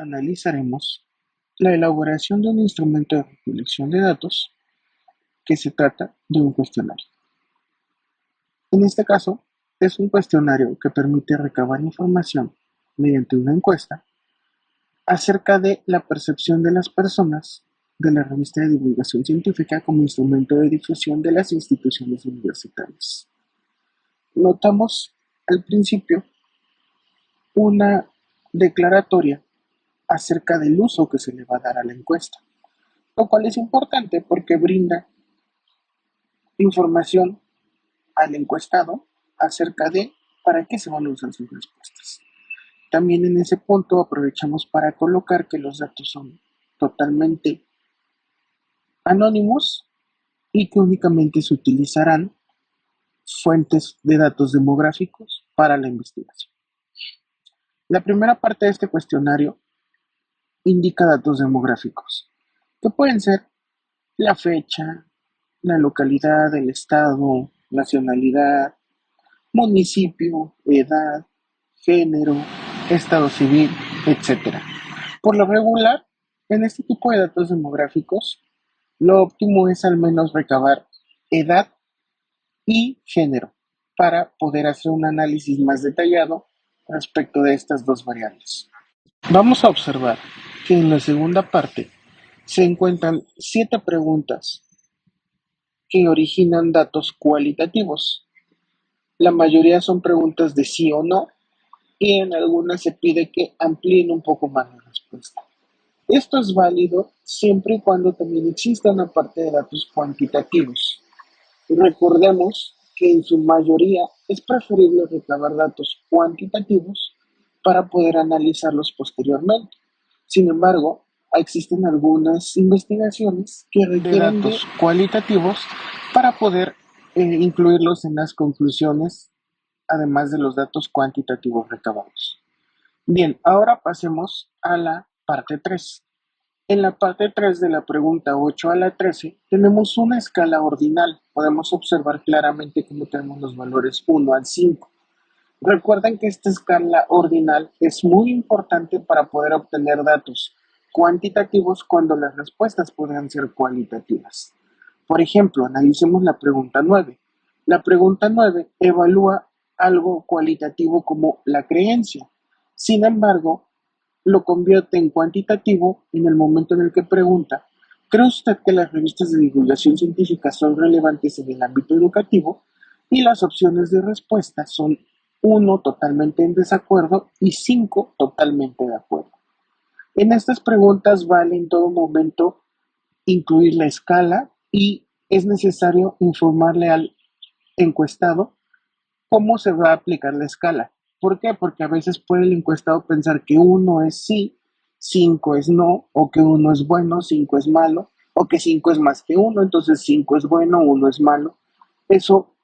analizaremos la elaboración de un instrumento de recolección de datos que se trata de un cuestionario. En este caso, es un cuestionario que permite recabar información mediante una encuesta acerca de la percepción de las personas de la revista de divulgación científica como instrumento de difusión de las instituciones universitarias. Notamos al principio una declaratoria acerca del uso que se le va a dar a la encuesta, lo cual es importante porque brinda información al encuestado acerca de para qué se van a usar sus respuestas. También en ese punto aprovechamos para colocar que los datos son totalmente anónimos y que únicamente se utilizarán fuentes de datos demográficos para la investigación. La primera parte de este cuestionario indica datos demográficos, que pueden ser la fecha, la localidad, el estado, nacionalidad, municipio, edad, género, estado civil, etc. Por lo regular, en este tipo de datos demográficos, lo óptimo es al menos recabar edad y género para poder hacer un análisis más detallado respecto de estas dos variables. Vamos a observar que en la segunda parte se encuentran 7 preguntas que originan datos cualitativos. La mayoría son preguntas de sí o no y en algunas se pide que amplíen un poco más la respuesta. Esto es válido siempre y cuando también exista una parte de datos cuantitativos. Recordemos que en su mayoría es preferible recabar datos cuantitativos para poder analizarlos posteriormente. Sin embargo, existen algunas investigaciones que requieren de datos cualitativos para poder incluirlos en las conclusiones, además de los datos cuantitativos recabados. Bien, ahora pasemos a la parte 3. En la parte 3 de la pregunta 8 a la 13 tenemos una escala ordinal. Podemos observar claramente cómo tenemos los valores 1 al 5. Recuerden que esta escala ordinal es muy importante para poder obtener datos cuantitativos cuando las respuestas podrán ser cualitativas. Por ejemplo, analicemos la pregunta 9. La pregunta 9 evalúa algo cualitativo como la creencia. Sin embargo, lo convierte en cuantitativo en el momento en el que pregunta: ¿cree usted que las revistas de divulgación científica son relevantes en el ámbito educativo? Y las opciones de respuesta son 1 totalmente en desacuerdo y 5 totalmente de acuerdo. En estas preguntas vale en todo momento incluir la escala y es necesario informarle al encuestado cómo se va a aplicar la escala. ¿Por qué? Porque a veces puede el encuestado pensar que 1 es sí, 5 es no, o que 1 es bueno, 5 es malo, o que 5 es más que 1, entonces 5 es bueno, 1 es malo. Eso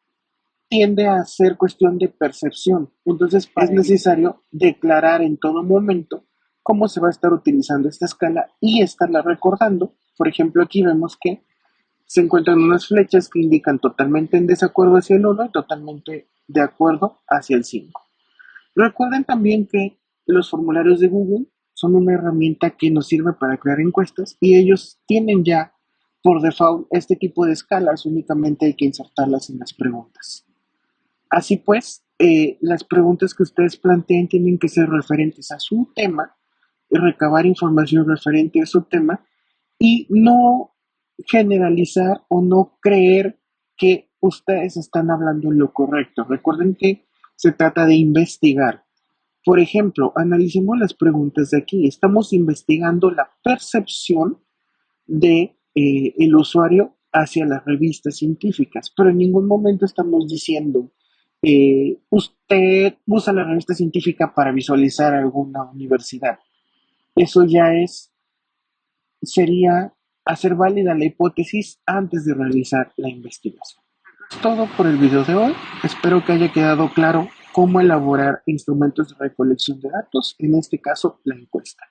tiende a ser cuestión de percepción. Entonces es necesario declarar en todo momento cómo se va a estar utilizando esta escala y estarla recordando. Por ejemplo, aquí vemos que se encuentran unas flechas que indican totalmente en desacuerdo hacia el 1 y totalmente de acuerdo hacia el 5. Recuerden también que los formularios de Google son una herramienta que nos sirve para crear encuestas y ellos tienen ya por default este tipo de escalas, únicamente hay que insertarlas en las preguntas. Así pues, las preguntas que ustedes planteen tienen que ser referentes a su tema, recabar información referente a su tema y no generalizar o no creer que ustedes están hablando en lo correcto. Recuerden que se trata de investigar. Por ejemplo, analicemos las preguntas de aquí. Estamos investigando la percepción de el usuario hacia las revistas científicas, pero en ningún momento estamos diciendo usted usa la revista científica para visualizar alguna universidad. Eso ya sería hacer válida la hipótesis antes de realizar la investigación. Es todo por el video de hoy. Espero que haya quedado claro cómo elaborar instrumentos de recolección de datos, en este caso la encuesta.